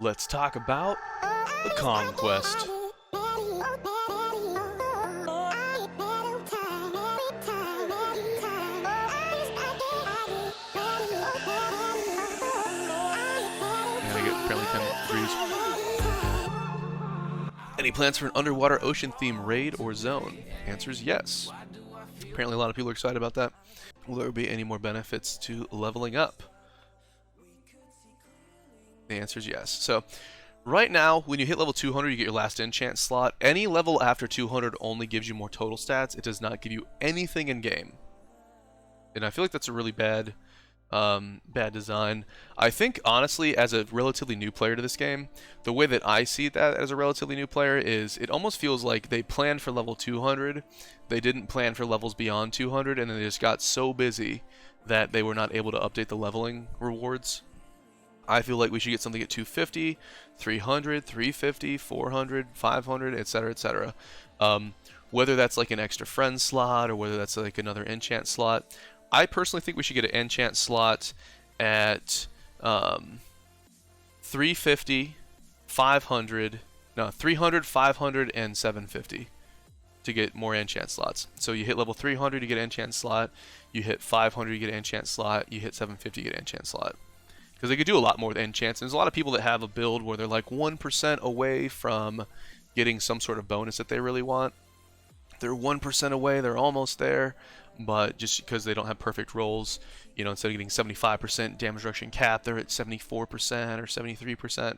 Let's talk about the Conquest. And I get apparently 10 degrees. Any plans for an underwater ocean theme raid or zone? Answer is yes. Apparently a lot of people are excited about that. Will there be any more benefits to leveling up? The answer is yes. So right now, when you hit level 200, you get your last enchant slot. Any level after 200 only gives you more total stats. It does not give you anything in game. And I feel like that's a really bad design. I think, honestly, as a relatively new player to this game, the way that I see that as a relatively new player is it almost feels like they planned for level 200, they didn't plan for levels beyond 200, and then they just got so busy that they were not able to update the leveling rewards. I feel like we should get something at 250, 300, 350, 400, 500, etc., etc. Whether that's like an extra friend slot or whether that's like another enchant slot. I personally think we should get an enchant slot at 350, 500, no, 300, 500, and 750 to get more enchant slots. So you hit level 300, you get an enchant slot. You hit 500, you get an enchant slot. You hit 750, you get an enchant slot. Because they could do a lot more with enchants. There's a lot of people that have a build where they're like 1% away from getting some sort of bonus that they really want. They're 1% away, they're almost there, but just because they don't have perfect rolls, you know, instead of getting 75% damage reduction cap, they're at 74% or 73%.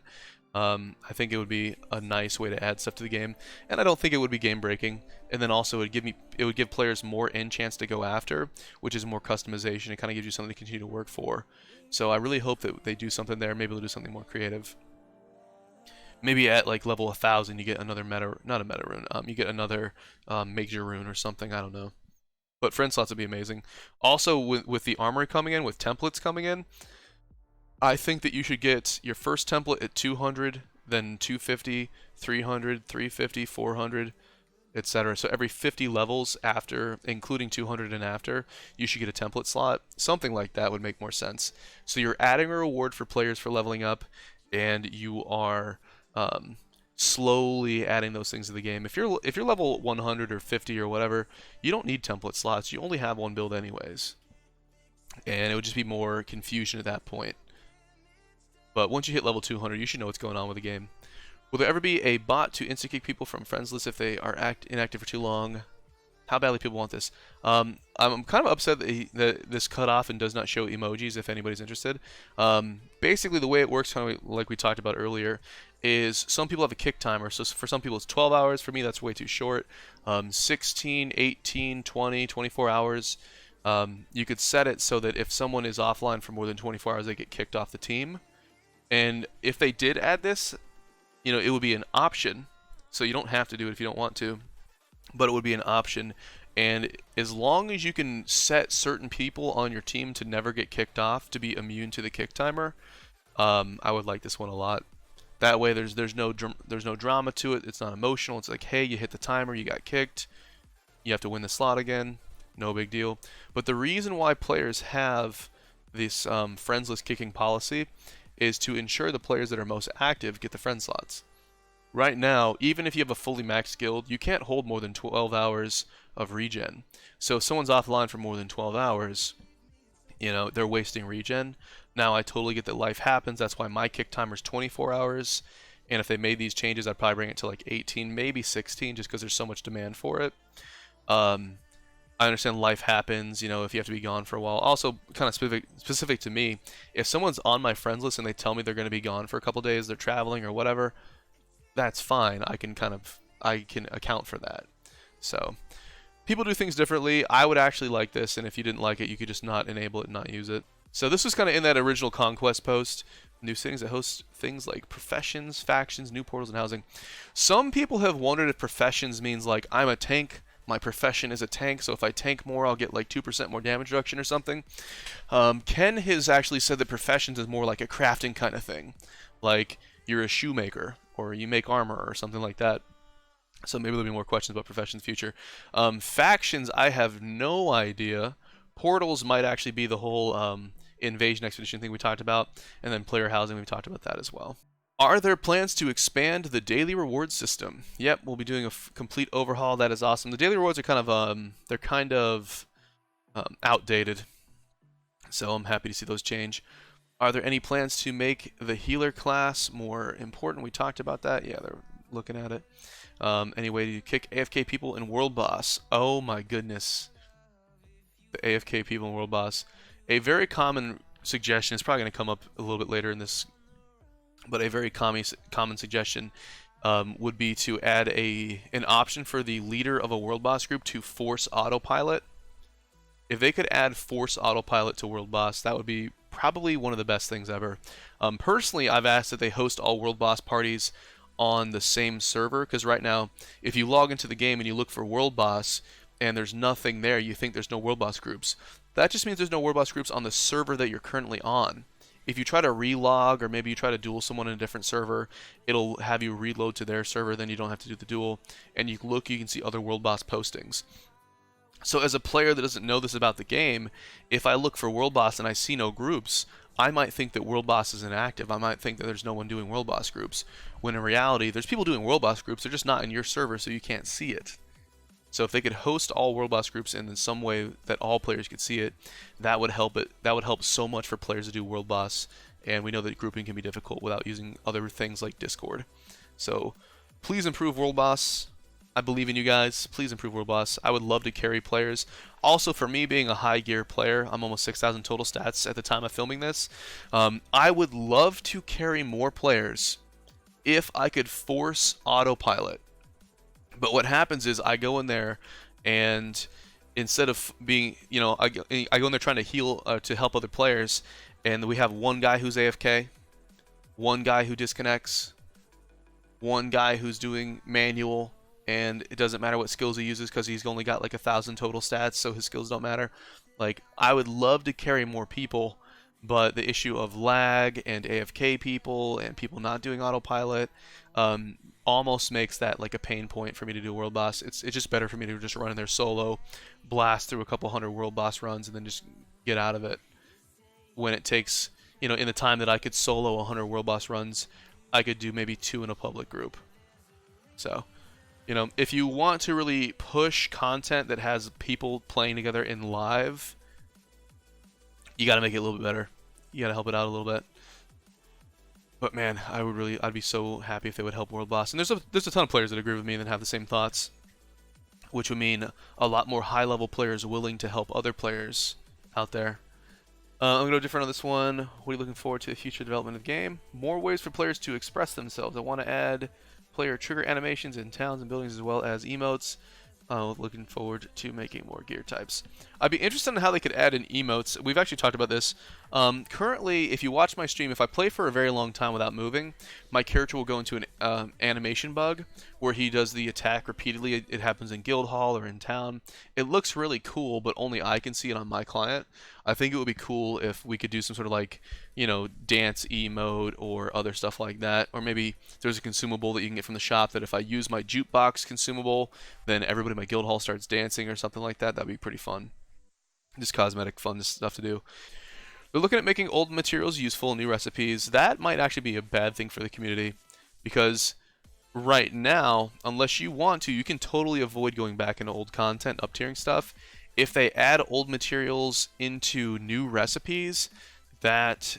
I think it would be a nice way to add stuff to the game, and I don't think it would be game breaking. And then also it would give players more enchants to go after, which is more customization. It kind of gives you something to continue to work for. So I really hope that they do something there. Maybe they'll do something more creative. Maybe at like level 1000 you get another not a meta rune, you get another major rune or something, I don't know. But friend slots would be amazing. Also with the armory coming in, with templates coming in, I think that you should get your first template at 200, then 250, 300, 350, 400, etc. So every 50 levels after, including 200 and after, you should get a template slot. Something like that would make more sense. So you're adding a reward for players for leveling up, and you are slowly adding those things to the game. If you're level 100 or 50 or whatever, you don't need template slots. You only have one build anyways, and it would just be more confusion at that point. But once you hit level 200, you should know what's going on with the game. Will there ever be a bot to insta-kick people from friends list if they are inactive for too long? How badly people want this? I'm kind of upset that this cut off and does not show emojis if anybody's interested. Basically, the way it works, kind of like we talked about earlier, is some people have a kick timer. So for some people it's 12 hours. For me, that's way too short. 16, 18, 20, 24 hours. You could set it so that if someone is offline for more than 24 hours, they get kicked off the team. And if they did add this, you know, it would be an option. So you don't have to do it if you don't want to, but it would be an option. And as long as you can set certain people on your team to never get kicked off, to be immune to the kick timer, I would like this one a lot. That way there's no drama to it. It's not emotional. It's like, hey, you hit the timer, you got kicked, you have to win the slot again. No big deal. But the reason why players have this friends list kicking policy is to ensure the players that are most active get the friend slots. Right now, even if you have a fully maxed guild, you can't hold more than 12 hours of regen. So if someone's offline for more than 12 hours, you know, they're wasting regen. Now, I totally get that life happens. That's why my kick timer is 24 hours. And if they made these changes, I'd probably bring it to like 18, maybe 16, just because there's so much demand for it. I understand life happens, you know, if you have to be gone for a while. Also, kind of specific to me, if someone's on my friends list and they tell me they're going to be gone for a couple days, they're traveling or whatever, that's fine. I can account for that. So people do things differently. I would actually like this, and if you didn't like it, you could just not enable it and not use it. So this was kind of in that original Conquest post. New settings that host things like professions, factions, new portals, and housing. Some people have wondered if professions means like I'm a tank, my profession is a tank, so if I tank more, I'll get like 2% more damage reduction or something. Ken has actually said that professions is more like a crafting kind of thing. Like you're a shoemaker, or you make armor, or something like that. So maybe there'll be more questions about professions in the future. Factions, I have no idea. Portals might actually be the whole invasion expedition thing we talked about, and then player housing, we talked about that as well. Are there plans to expand the daily reward system? Yep, we'll be doing a complete overhaul. That is awesome. The daily rewards are kind of they're kind of outdated, so I'm happy to see those change. Are there any plans to make the healer class more important? We talked about that. Yeah, they're looking at it. Any way to kick AFK people in World Boss? Oh my goodness. The AFK people in World Boss. A very common suggestion, it's probably going to come up a little bit later in this, but a very common suggestion would be to add an option for the leader of a World Boss group to force Autopilot. If they could add force Autopilot to World Boss, that would be probably one of the best things ever. Personally, I've asked that they host all World Boss parties on the same server, because right now, if you log into the game and you look for World Boss and there's nothing there, you think there's no World Boss groups. That just means there's no World Boss groups on the server that you're currently on. If you try to relog, or maybe you try to duel someone in a different server, it'll have you reload to their server, then you don't have to do the duel, and you can see other World Boss postings. So as a player that doesn't know this about the game, if I look for World Boss and I see no groups, I might think that World Boss is inactive. I might think that there's no one doing World Boss groups, when in reality, there's people doing World Boss groups, they're just not in your server, so you can't see it. So if they could host all World Boss groups in some way that all players could see it, that would help it. That would help so much for players to do World Boss, and we know that grouping can be difficult without using other things like Discord. So please improve World Boss. I believe in you guys. Please improve World Boss. I would love to carry players. Also, for me being a high gear player, I'm almost 6,000 total stats at the time of filming this. I would love to carry more players if I could force Autopilot. But what happens is I go in there, and instead of being, I go in there trying to heal, to help other players, and we have one guy who's AFK, one guy who disconnects, one guy who's doing manual, and it doesn't matter what skills he uses because he's only got like 1,000 total stats, so his skills don't matter. Like, I would love to carry more people, but the issue of lag and AFK people and people not doing Autopilot almost makes that like a pain point for me to do World Boss. It's just better for me to just run in there solo, blast through a couple hundred World Boss runs, and then just get out of it. When it takes, in the time that I could solo 100 World Boss runs, I could do maybe 2 in a public group. So, if you want to really push content that has people playing together in live, you got to make it a little bit better. You got to help it out a little bit. But man, I'd be so happy if they would help World Boss. And there's a ton of players that agree with me and that have the same thoughts, which would mean a lot more high-level players willing to help other players out there. I'm going to go different on this one. What are you looking forward to the future development of the game? More ways for players to express themselves. I want to add player trigger animations in towns and buildings as well as emotes. Looking forward to making more gear types. I'd be interested in how they could add in emotes. We've actually talked about this. Currently, if you watch my stream, if I play for a very long time without moving, my character will go into an animation bug where he does the attack repeatedly. It happens in guild hall or in town. It looks really cool, but only I can see it on my client. I think it would be cool if we could do some sort of like, dance emote or other stuff like that. Or maybe there's a consumable that you can get from the shop that if I use my jukebox consumable, then everybody in my guild hall starts dancing or something like that. That'd be pretty fun. Just cosmetic fun stuff to do. They're looking at making old materials useful in new recipes. That might actually be a bad thing for the community, because right now, unless you want to, you can totally avoid going back into old content, up-tiering stuff. If they add old materials into new recipes, that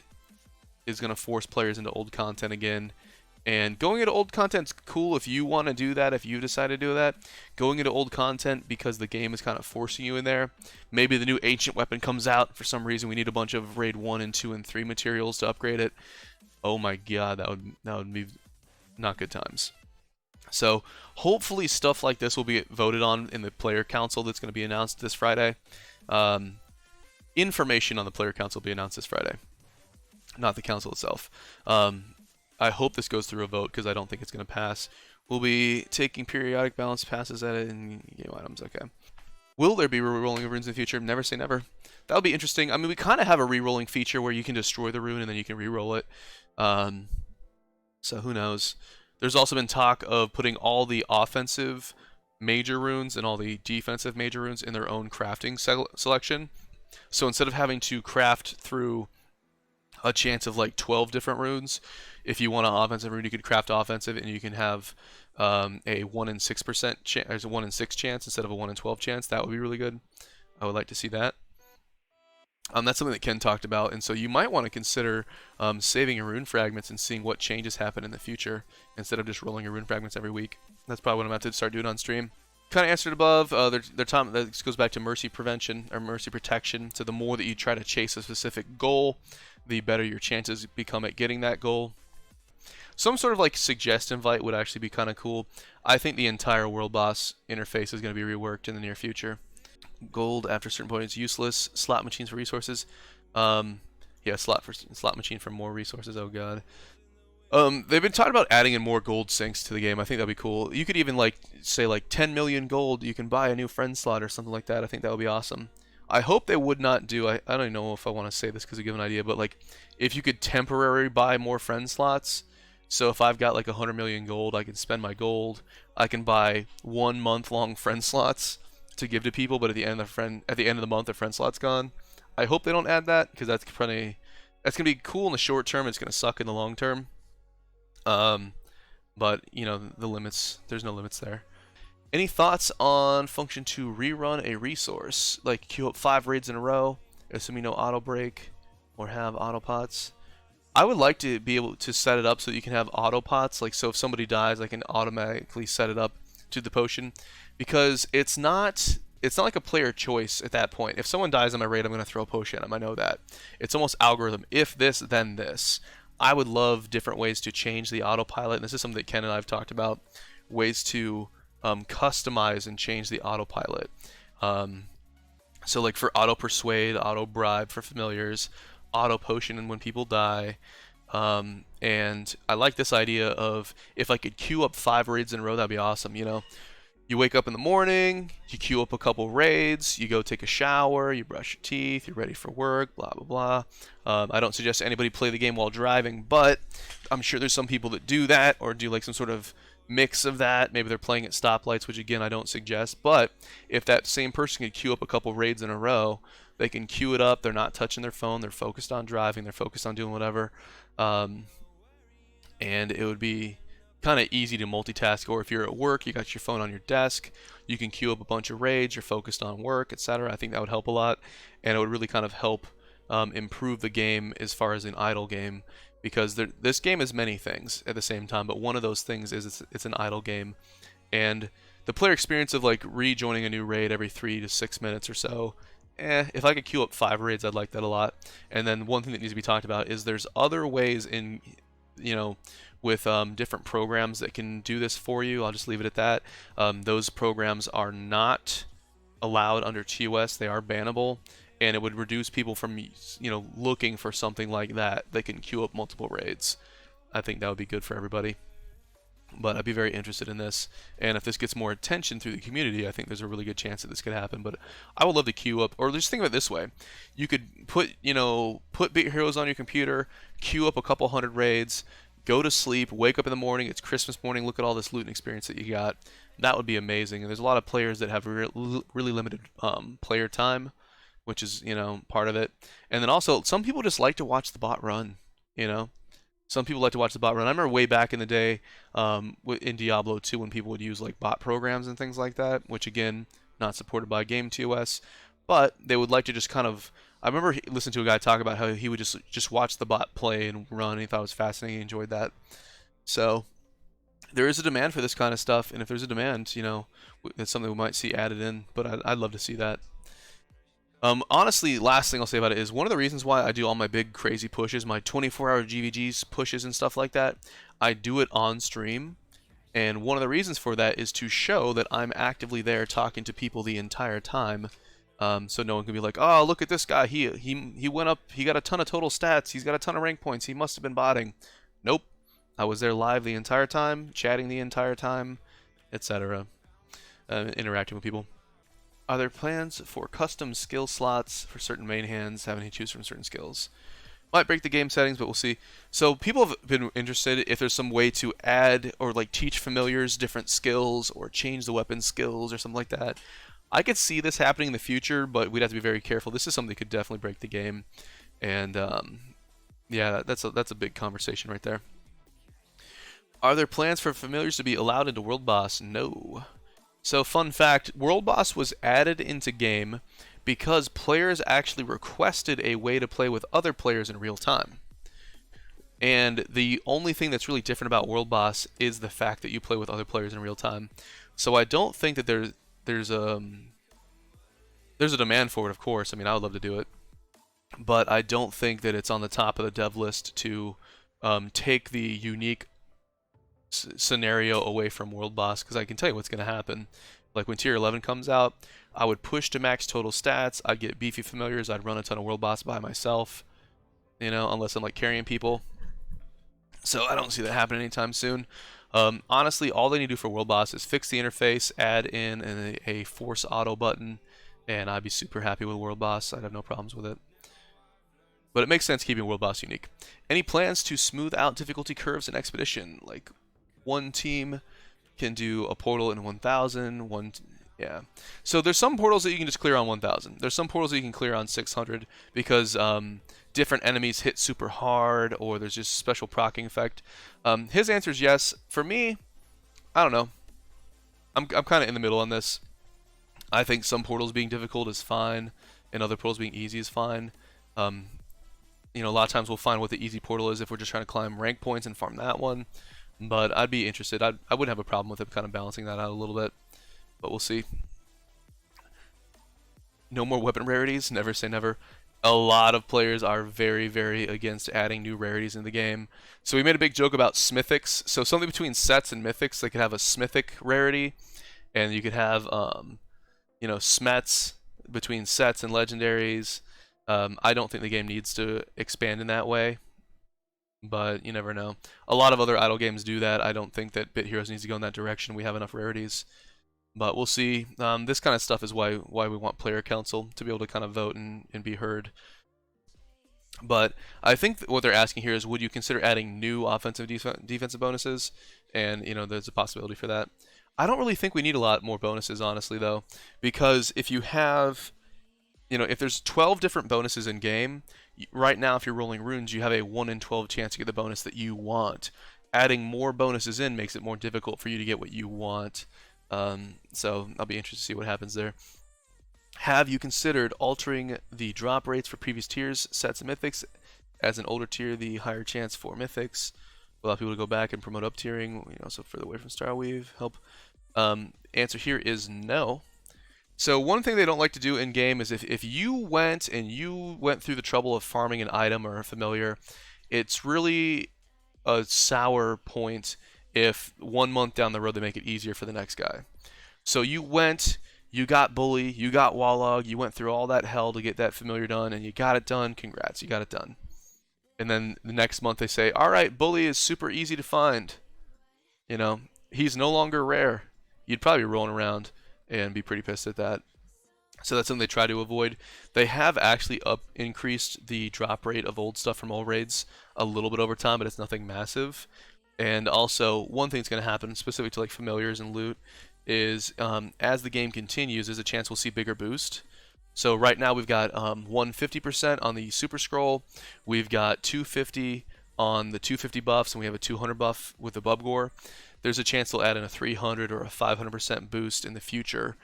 is going to force players into old content again. And going into old content's cool if you want to do that, if you decide to do that. Going into old content because the game is kind of forcing you in there. Maybe the new ancient weapon comes out. For some reason, we need a bunch of raid 1 and 2 and 3 materials to upgrade it. Oh my god, that would be not good times. So hopefully stuff like this will be voted on in the player council that's going to be announced this Friday. Information on the player council will be announced this Friday, not the council itself. I hope this goes through a vote because I don't think it's going to pass. We'll be taking periodic balance passes at it and items. Okay. Will there be re-rolling of runes in the future? Never say never. That would be interesting. I mean, we kind of have a re-rolling feature where you can destroy the rune and then you can re-roll it. So who knows? There's also been talk of putting all the offensive major runes and all the defensive major runes in their own crafting selection. So instead of having to craft through a chance of like 12 different runes. If you want an offensive rune, you could craft offensive, and you can have a 1 in 6% chance, there's a 1 in 6 chance instead of a 1 in 12 chance. That would be really good. I would like to see that. That's something that Ken talked about, and so you might want to consider saving your rune fragments and seeing what changes happen in the future instead of just rolling your rune fragments every week. That's probably what I'm about to start doing on stream. Kind of answered above. Their time, this goes back to mercy prevention or mercy protection. So the more that you try to chase a specific goal, the better your chances become at getting that goal. Some sort of like suggest invite would actually be kind of cool. I think the entire world boss interface is going to be reworked in the near future. Gold after a certain point is useless. Slot machines for resources. Yeah, slot machine for more resources. Oh god. They've been talking about adding in more gold sinks to the game. I think that'd be cool. You could even like say like 10 million gold. You can buy a new friend slot or something like that. I think that would be awesome. I hope they would not do. I don't even know if I want to say this because I give an idea, but like if you could temporarily buy more friend slots. So if I've got like 100 million gold, I can spend my gold. I can buy 1 month long friend slots to give to people, but at the end of the month, the friend slot's gone. I hope they don't add that because that's gonna be cool in the short term. It's gonna suck in the long term. But you know the limits. There's no limits there. Any thoughts on function to rerun a resource, like queue up 5 raids in a row, assuming no auto break, or have auto pots? I would like to be able to set it up so that you can have auto pots. Like so, if somebody dies, I can automatically set it up to the potion, because it's not like a player choice at that point. If someone dies on my raid, I'm going to throw a potion at them. I know that. It's almost algorithm. If this, then this. I would love different ways to change the autopilot, and this is something that Ken and I have talked about, ways to customize and change the autopilot. So like for auto persuade, auto bribe for familiars, auto potion when people die. And I like this idea of if I could queue up 5 raids in a row, that'd be awesome. You know, you wake up in the morning, you queue up a couple raids, you go take a shower, you brush your teeth, you're ready for work, blah blah blah. I don't suggest anybody play the game while driving, but I'm sure there's some people that do that or do like some sort of mix of that. Maybe they're playing at stoplights, which again I don't suggest. But if that same person could queue up a couple raids in a row, they can queue it up. They're not touching their phone. They're focused on driving. They're focused on doing whatever. And it would be kind of easy to multitask. Or if you're at work, you got your phone on your desk, you can queue up a bunch of raids. You're focused on work, etc. I think that would help a lot, and it would really kind of help improve the game as far as an idle game, because this game is many things at the same time. But one of those things is it's an idle game, and the player experience of like rejoining a new raid every 3 to 6 minutes or so. If I could queue up 5 raids, I'd like that a lot. And then one thing that needs to be talked about is there's other ways in, you know, with different programs that can do this for you. I'll just leave it at that. Those programs are not allowed under TOS. They are bannable, and it would reduce people from, you know, looking for something like that. They can queue up multiple raids. I think that would be good for everybody. But I'd be very interested in this, and if this gets more attention through the community, I think there's a really good chance that this could happen. But I would love to queue up, or just think of it this way: you could put Beat Heroes on your computer, queue up a couple hundred raids, go to sleep, wake up in the morning, it's Christmas morning, look at all this loot and experience that you got. That would be amazing. And there's a lot of players that have really limited player time, which is, you know, part of it. And then also, some people just like to watch the bot run, you know. Some people like to watch the bot run. I remember way back in the day in Diablo 2 when people would use like bot programs and things like that, which again, not supported by Game TOS, but they would like to just kind of. I remember listening to a guy talk about how he would just watch the bot play and run, and he thought it was fascinating. He enjoyed that. So there is a demand for this kind of stuff, and if there's a demand, you know, it's something we might see added in. But I'd love to see that. Honestly, last thing I'll say about it is one of the reasons why I do all my big crazy pushes, my 24-hour GVGs pushes and stuff like that, I do it on stream. And one of the reasons for that is to show that I'm actively there talking to people the entire time. So no one can be like, oh, look at this guy, he went up, he got a ton of total stats, he's got a ton of rank points, he must have been botting. Nope. I was there live the entire time, chatting the entire time, etc. Interacting with people. Are there plans for custom skill slots for certain main hands, having to choose from certain skills? Might break the game settings, but we'll see. So people have been interested if there's some way to add or like teach familiars different skills or change the weapon skills or something like that. I could see this happening in the future, but we'd have to be very careful. This is something that could definitely break the game. And Yeah, that's a big conversation right there. Are there plans for familiars to be allowed into World Boss? No. So fun fact, World Boss was added into game because players actually requested a way to play with other players in real time. And the only thing that's really different about World Boss is the fact that you play with other players in real time. So I don't think that there's there's a demand for it, of course. I mean, I would love to do it, but I don't think that it's on the top of the dev list to take the unique scenario away from World Boss, because I can tell you what's going to happen. Like when Tier 11 comes out, I would push to max total stats, I'd get beefy familiars, I'd run a ton of World Boss by myself, you know, unless I'm like carrying people. So I don't see that happening anytime soon. Honestly, all they need to do for World Boss is fix the interface, add in a force auto button, and I'd be super happy with World Boss. I'd have no problems with it. But it makes sense keeping World Boss unique. Any plans to smooth out difficulty curves in Expedition? Like one team can do a portal in 1,000, yeah. So there's some portals that you can just clear on 1,000. There's some portals that you can clear on 600 because different enemies hit super hard, or there's just a special proccing effect. His answer is yes. For me, I don't know. I'm kind of in the middle on this. I think some portals being difficult is fine, and other portals being easy is fine. You know, a lot of times we'll find what the easy portal is if we're just trying to climb rank points and farm that one. But I'd be interested. I wouldn't have a problem with him kind of balancing that out a little bit. But we'll see. No more weapon rarities. Never say never. A lot of players are very, very against adding new rarities in the game. So we made a big joke about smithics. So something between sets and mythics, they could have a smithic rarity, and you could have, you know, smets between sets and legendaries. I don't think the game needs to expand in that way, but you never know. A lot of other idle games do that. I don't think that Bit Heroes needs to go in that direction. We have enough rarities. But we'll see. This kind of stuff is why we want player council, to be able to kind of vote and be heard. But I think what they're asking here is, would you consider adding new offensive defensive bonuses? And you know, there's a possibility for that. I don't really think we need a lot more bonuses, honestly, though, because if you have, you know, if there's 12 different bonuses in game, right now if you're rolling runes, you have a 1 in 12 chance to get the bonus that you want. Adding more bonuses in makes it more difficult for you to get what you want. So I'll be interested to see what happens there. Have you considered altering the drop rates for previous tiers, sets, and mythics? As an older tier, the higher chance for mythics will allow people to go back and promote up tiering, you know, so further away from Starweave. Help. Answer here is no. So one thing they don't like to do in game is if you went through the trouble of farming an item or a familiar, it's really a sour point if 1 month down the road they make it easier for the next guy. So you went, you got Bully, you got Wallog, you went through all that hell to get that familiar done, and you got it done. Congrats, you got it done. And then the next month they say, all right, Bully is super easy to find. You know, he's no longer rare. You'd probably be rolling around and be pretty pissed at that. So that's something they try to avoid. They have actually increased the drop rate of old stuff from old raids a little bit over time, but it's nothing massive. And also, one thing that's going to happen, specific to like familiars and loot, is as the game continues, there's a chance we'll see bigger boost. So right now we've got 150% on the Super Scroll, we've got 250 on the 250 buffs, and we have a 200 buff with the Bubgore. There's a chance they'll add in a 300 or a 500% boost in the future,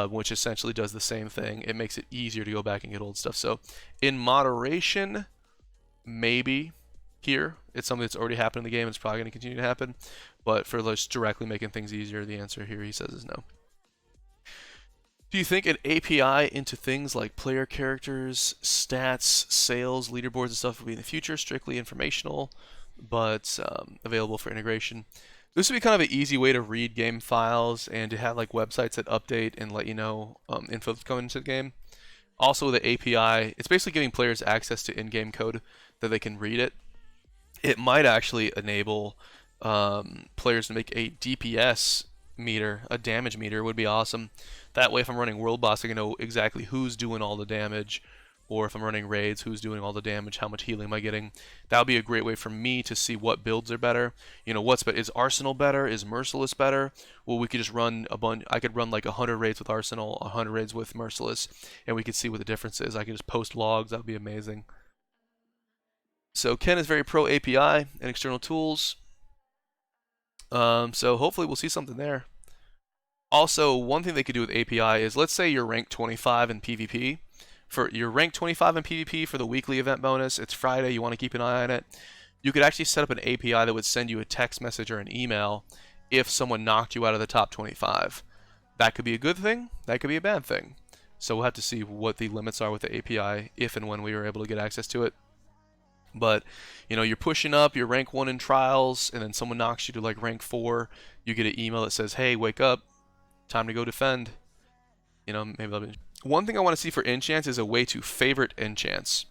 which essentially does the same thing. It makes it easier to go back and get old stuff. So in moderation, maybe. Here, it's something that's already happened in the game. It's probably going to continue to happen. But for just directly making things easier, the answer here, he says, is no. Do you think an API into things like player characters, stats, sales, leaderboards, and stuff will be in the future? Strictly informational, but available for integration. This would be kind of an easy way to read game files and to have like websites that update and let you know info that's coming into the game. Also, the API, it's basically giving players access to in-game code that they can read it. It might actually enable players to make a DPS meter, a damage meter would be awesome. That way if I'm running World Boss, I can know exactly who's doing all the damage, or if I'm running raids, who's doing all the damage, how much healing am I getting. That would be a great way for me to see what builds are better. You know, what's better? Is Arsenal better? Is Merciless better? Well, we could just run a bunch. I could run like 100 raids with Arsenal, 100 raids with Merciless, and we could see what the difference is. I could just post logs. That would be amazing. So Ken is very pro API and external tools. So hopefully we'll see something there. Also, one thing they could do with API is, let's say you're ranked 25 in PvP. For your rank 25 in PvP for the weekly event bonus, it's Friday, you want to keep an eye on it. You could actually set up an API that would send you a text message or an email if someone knocked you out of the top 25. That could be a good thing, that could be a bad thing. So we'll have to see what the limits are with the API if and when we are able to get access to it. But, you know, you're pushing up, you're rank 1 in trials, and then someone knocks you to like rank 4, you get an email that says, hey, wake up, time to go defend. You know, maybe that'll be... One thing I want to see for enchants is a way to favorite enchants.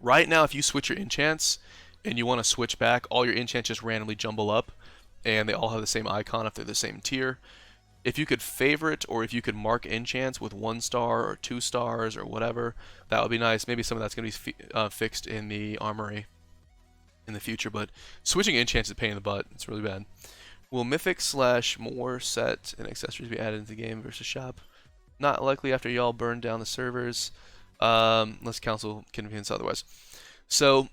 Right now, if you switch your enchants and you want to switch back, all your enchants just randomly jumble up, and they all have the same icon if they're the same tier. If you could favorite, or if you could mark enchants with 1 star or 2 stars or whatever, that would be nice. Maybe some of that's going to be fixed in the armory in the future, but switching enchants is a pain in the butt. It's really bad. Will mythic/more set and accessories be added into the game versus shop? Not likely after y'all burn down the servers. Unless council convince otherwise. So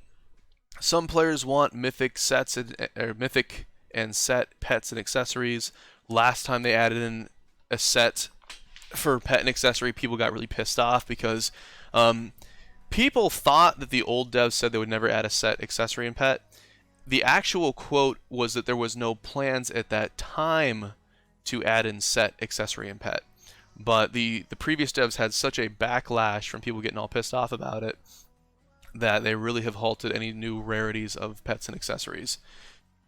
some players want mythic sets or mythic and set pets and accessories. Last time they added in a set for pet and accessory, people got really pissed off because people thought that the old devs said they would never add a set, accessory, and pet. The actual quote was that there was no plans at that time to add in set, accessory, and pet. But the previous devs had such a backlash from people getting all pissed off about it that they really have halted any new rarities of pets and accessories.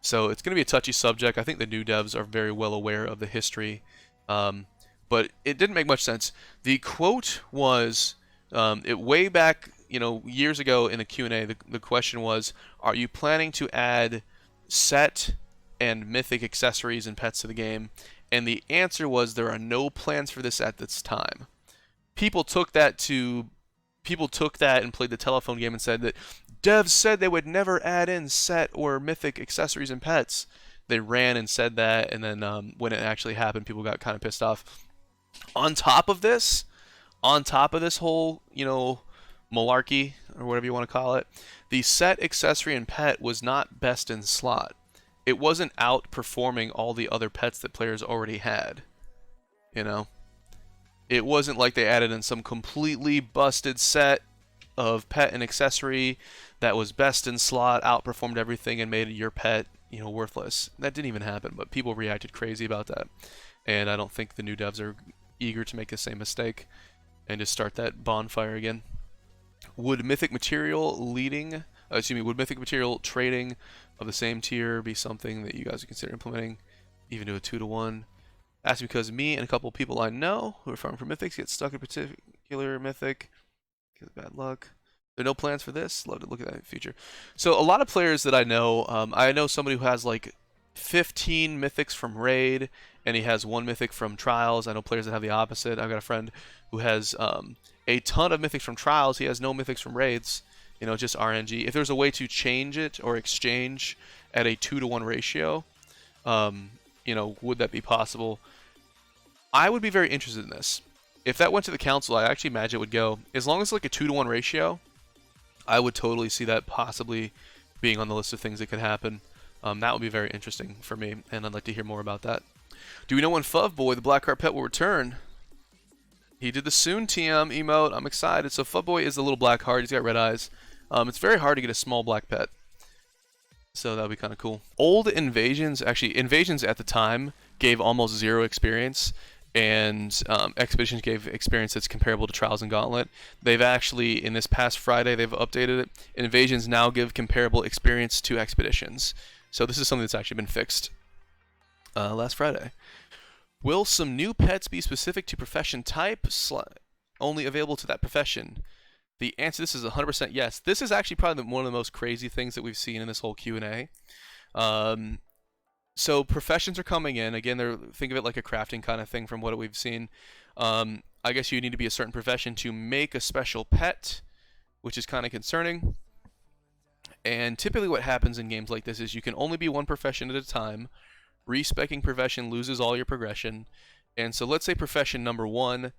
So it's going to be a touchy subject. I think the new devs are very well aware of the history, but it didn't make much sense. The quote was, way back, years ago in a Q&A, the question was, are you planning to add set and mythic accessories and pets to the game? And the answer was, there are no plans for this at this time. People took that and played the telephone game and said that devs said they would never add in set or mythic accessories and pets. They ran and said that, and then when it actually happened, people got kind of pissed off. On top of this whole, malarkey, or whatever you want to call it, the set, accessory, and pet was not best in slot. It wasn't outperforming all the other pets that players already had. It wasn't like they added in some completely busted set of pet and accessory that was best in slot, outperformed everything, and made your pet, worthless. That didn't even happen, but people reacted crazy about that. And I don't think the new devs are eager to make the same mistake and just start that bonfire again. Would mythic material trading of the same tier be something that you guys would consider implementing, even to a 2-to-1? That's because me and a couple people I know who are farming for mythics get stuck in a particular mythic because of bad luck. There are no plans for this. Love to look at that in the future. So a lot of players that I know somebody who has like 15 mythics from raid, and he has 1 mythic from trials. I know players that have the opposite. I've got a friend who has a ton of mythics from trials. He has no mythics from raids. Just RNG. If there's a way to change it or exchange at a 2-to-1 ratio, would that be possible? I would be very interested in this. If that went to the council, I actually imagine it would go. As long as it's like a 2-to-1 ratio, I would totally see that possibly being on the list of things that could happen. That would be very interesting for me, and I'd like to hear more about that. Do we know when Fuvboy, the Black Card pet, will return? He did the soon TM emote. I'm excited. So Fuvboy is the little black heart. He's got red eyes. It's very hard to get a small black pet. So that would be kind of cool. Old invasions, actually, invasions at the time gave almost 0 experience, and expeditions gave experience that's comparable to Trials and Gauntlet. They've actually, in this past Friday, they've updated it. Invasions now give comparable experience to expeditions. So this is something that's actually been fixed last Friday. Will some new pets be specific to profession type, only available to that profession? The answer to this is 100% yes. This is actually probably one of the most crazy things that we've seen in this whole Q&A. So professions are coming in. Again, think of it like a crafting kind of thing from what we've seen. I guess you need to be a certain profession to make a special pet, which is kind of concerning. And typically what happens in games like this is you can only be one profession at a time. Respecking profession loses all your progression. And so let's say profession number 1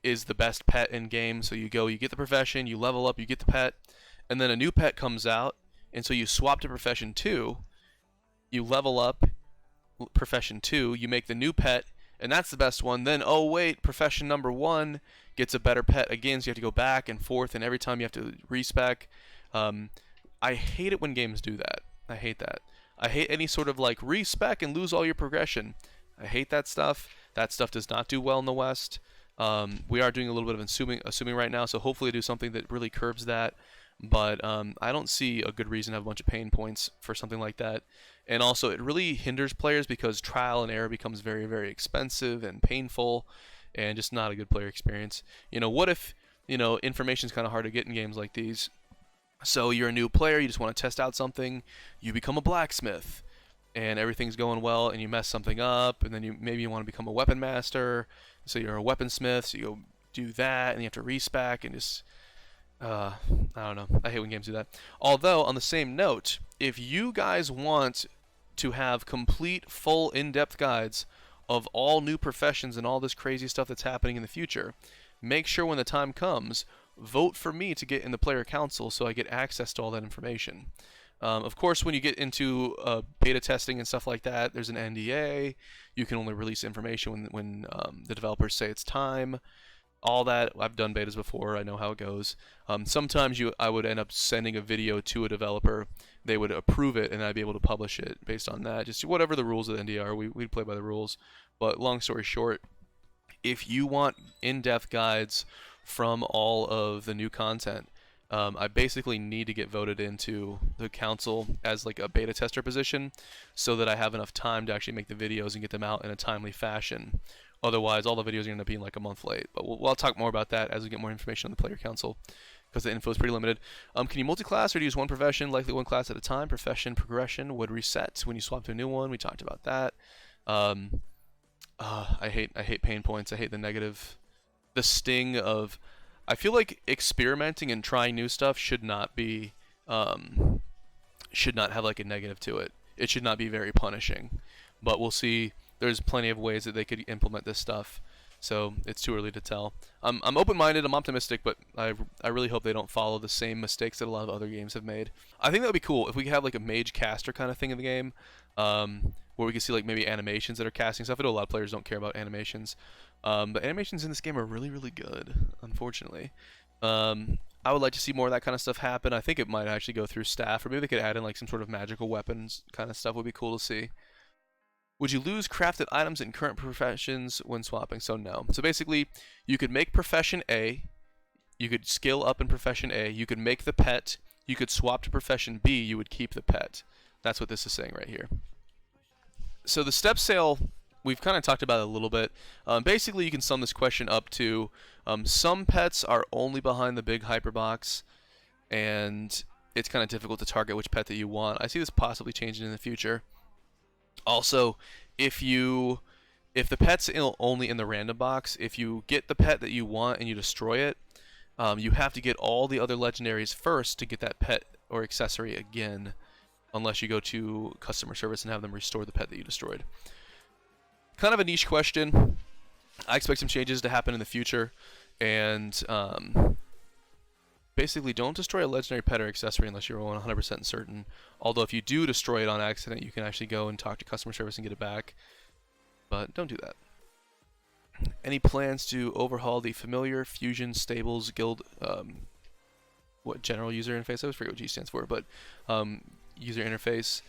is the best pet in game. So you get the profession, you level up, you get the pet, and then a new pet comes out, and so you swap to Profession 2, you level up Profession 2, you make the new pet, and that's the best one. Then, oh wait, Profession number 1 gets a better pet again, so you have to go back and forth, and every time you have to respec. I hate it when games do that. I hate that. I hate any sort of like respec and lose all your progression. I hate that stuff. That stuff does not do well in the West. We are doing a little bit of assuming right now, so hopefully do something that really curbs that. But I don't see a good reason to have a bunch of pain points for something like that. And also, it really hinders players because trial and error becomes very, very expensive and painful, and just not a good player experience. What if, information's kind of hard to get in games like these? So you're a new player, you just want to test out something, you become a blacksmith, and everything's going well, and you mess something up, and then maybe you want to become a weapon master, so you're a weaponsmith, so you go do that, and you have to respec, and just, I don't know, I hate when games do that. Although, on the same note, if you guys want to have complete, full, in-depth guides of all new professions and all this crazy stuff that's happening in the future, make sure when the time comes, vote for me to get in the player council so I get access to all that information. Of course, when you get into beta testing and stuff like that, there's an NDA. You can only release information when the developers say it's time. All that, I've done betas before, I know how it goes. Sometimes I would end up sending a video to a developer, they would approve it, and I'd be able to publish it based on that. Just whatever the rules of the NDA are, we'd play by the rules. But long story short, if you want in-depth guides from all of the new content, I basically need to get voted into the council as like a beta tester position so that I have enough time to actually make the videos and get them out in a timely fashion. Otherwise, all the videos are going to end up being like a month late. But we'll talk more about that as we get more information on the player council, because the info is pretty limited. Can you multi-class or do you use one profession, likely one class at a time? Profession progression would reset when you swap to a new one. We talked about that. I hate pain points. I hate the sting of. I feel like experimenting and trying new stuff should not have like a negative to it. It should not be very punishing. But we'll see. There's plenty of ways that they could implement this stuff, so it's too early to tell. I'm open-minded, I'm optimistic, but I really hope they don't follow the same mistakes that a lot of other games have made. I think that would be cool if we could have like a mage caster kind of thing in the game, where we could see like maybe animations that are casting stuff. I know a lot of players don't care about animations, but animations in this game are really, really good, unfortunately. I would like to see more of that kind of stuff happen. I think it might actually go through staff, or maybe they could add in like some sort of magical weapons kind of stuff. Would be cool to see. Would you lose crafted items in current professions when swapping? So no. So basically, you could make Profession A, you could skill up in Profession A, you could make the pet, you could swap to Profession B, you would keep the pet. That's what this is saying right here. So the step sale, we've kind of talked about it a little bit. Basically, you can sum this question up to some pets are only behind the big hyperbox, and it's kind of difficult to target which pet that you want. I see this possibly changing in the future. Also, if the pet's only in the random box, if you get the pet that you want and you destroy it, you have to get all the other legendaries first to get that pet or accessory again, unless you go to customer service and have them restore the pet that you destroyed. Kind of a niche question. I expect some changes to happen in the future, and basically don't destroy a legendary pet or accessory unless you're 100% certain. Although if you do destroy it on accident, you can actually go and talk to customer service and get it back. But don't do that. Any plans to overhaul the familiar, fusion, stables, guild, what general user interface? I always forget what G stands for, but user interface.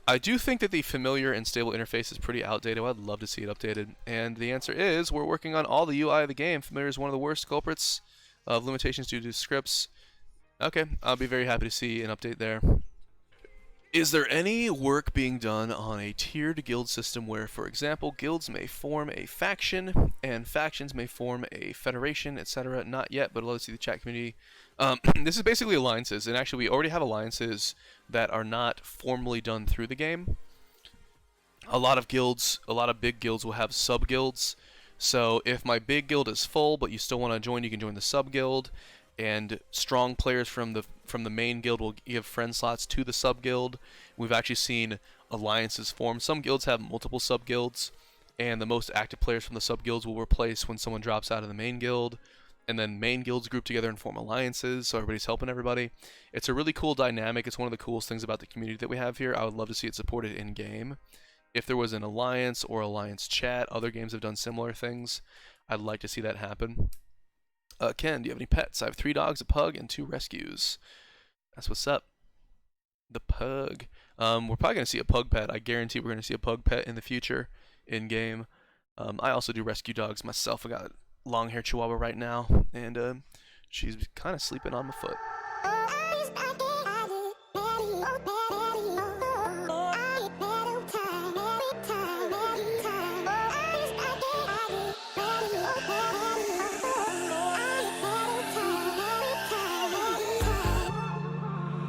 I do think that the familiar and stable interface is pretty outdated. I'd love to see it updated. And the answer is, we're working on all the UI of the game. Familiar is one of the worst culprits of limitations due to scripts. Okay, I'll be very happy to see an update there. Is there any work being done on a tiered guild system where, for example, guilds may form a faction and factions may form a federation, etc.? Not yet, but let's see the chat community. This is basically alliances, and actually we already have alliances that are not formally done through the game. A lot of big guilds will have sub-guilds. So if my big guild is full, but you still want to join, you can join the sub-guild. And strong players from the main guild will give friend slots to the sub-guild. We've actually seen alliances form. Some guilds have multiple sub-guilds, and the most active players from the sub-guilds will replace when someone drops out of the main guild. and then main guilds group together and form alliances, so everybody's helping everybody. It's a really cool dynamic. It's one of the coolest things about the community that we have here. I would love to see it supported in game. If there was an alliance or alliance chat, other games have done similar things. I'd like to see that happen. Ken, do you have any pets? I have 3 dogs, a pug, and 2 rescues. That's what's up. The pug. We're probably going to see a pug pet. I guarantee we're going to see a pug pet in the future in game. I also do rescue dogs myself. I got a long hair chihuahua right now, and she's kind of sleeping on my foot.